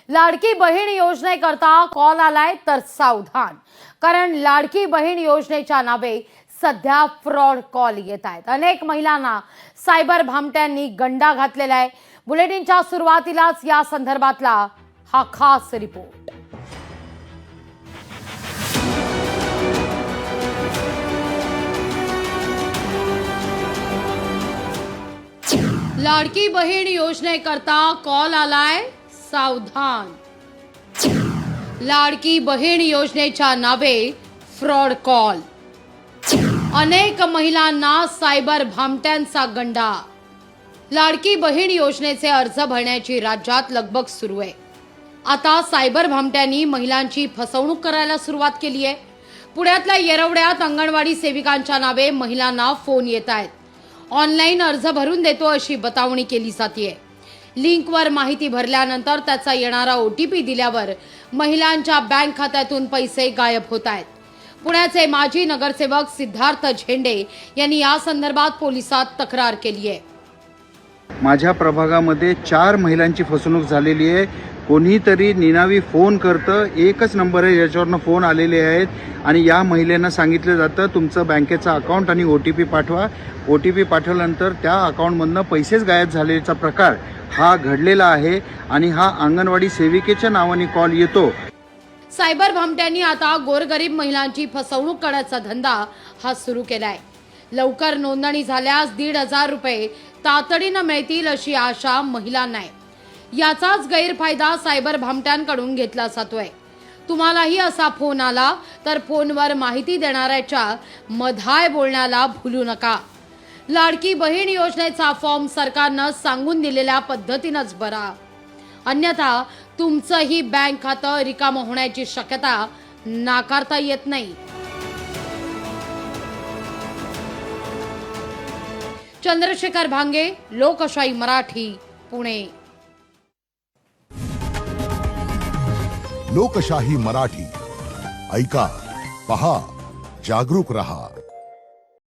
Ladki Bahin योजनेकरता call आलाय तर सावधान, कारण लाडकी बहीण योजनेच्या नावे सध्या फ्रॉड कॉल येत आहेत। अनेक महिलांना सायबर भामट्यांनी गंडा घातलेला आहे। बुलेटिनच्या सुरुवातीलाच या संदर्भातला हा खास रिपोर्ट। लाडकी बहीण योजनेकरता कॉल आलाय सावधान। लाडकी बहीण योजनेच्या नावे फ्रॉड कॉल। अनेक महिलांना सायबर भामट्यांचा गंडा। लाडकी बहीण योजनेचे अर्ज भरण्याची राज्यात लगबग सुरू आहे। आता सायबर भामट्यांनी महिलांची फसवणूक करायला सुरुवात केली आहे। पुण्यातल्या येरवड्यात अंगणवाडी सेविकांच्या नावे महिलांना फोन येत आहेत। ऑनलाईन अर्ज भरून देतो अशी बतावणी केली जाते। लिंकवर माहिती भरल्यानंतर त्याचा येणारा OTP दिल्यावर महिलांच्या बँक खात्यातून पैसे गायब होत आहेत। पुण्याचे माजी नगरसेवक सिद्धार्थ झेंडे यांनी या संदर्भात पोलिसात तक्रार केली आहे। माझ्या प्रभागामध्ये 4 महिलांची फसवणूक झालेली आहे। कोणीतरी निनावी फोन करतं, एकच नंबर आहे याच्यावरनं फोन आलेले आहेत आणि या महिलेनं सांगितलं जातं तुमचं बँकेचं अकाउंट आणि OTP पाठवा। OTP पाठवल्यानंतर त्या अकाउंटमधनं पैसेच गायब झाल्याचा प्रकार हा घडलेला आहे आणि हा अंगणवाडी सेविकेच्या नावाने कॉल येतो। सायबर भामट्यांनी आता गोरगरीब महिलांची फसवणूक करण्याचा धंदा हा सुरू केलाय। लवकर नोंदणी झाल्यास 1,500 रुपये तातडीनं मिळतील अशी आशा महिलांना आहे। याचाच गैरफायदा सायबर भामट्यांकडून घेतला जातोय। तुम्हालाही असा फोन आला तर फोनवर माहिती देणाऱ्याच्या मधाय बोलण्याला भूलू नका। लाडकी बहीण योजनेचा फॉर्म सरकारनं सांगून दिलेल्या पद्धतीनंच भरा, अन्यथा तुमचंही बँक खातं रिकामं होण्याची शक्यता नाकारता येत नाही। चंद्रशेखर भांगे, लोकशाही मराठी, पुणे। लोकशाही मराठी ऐका, पहा, जागरूक रहा।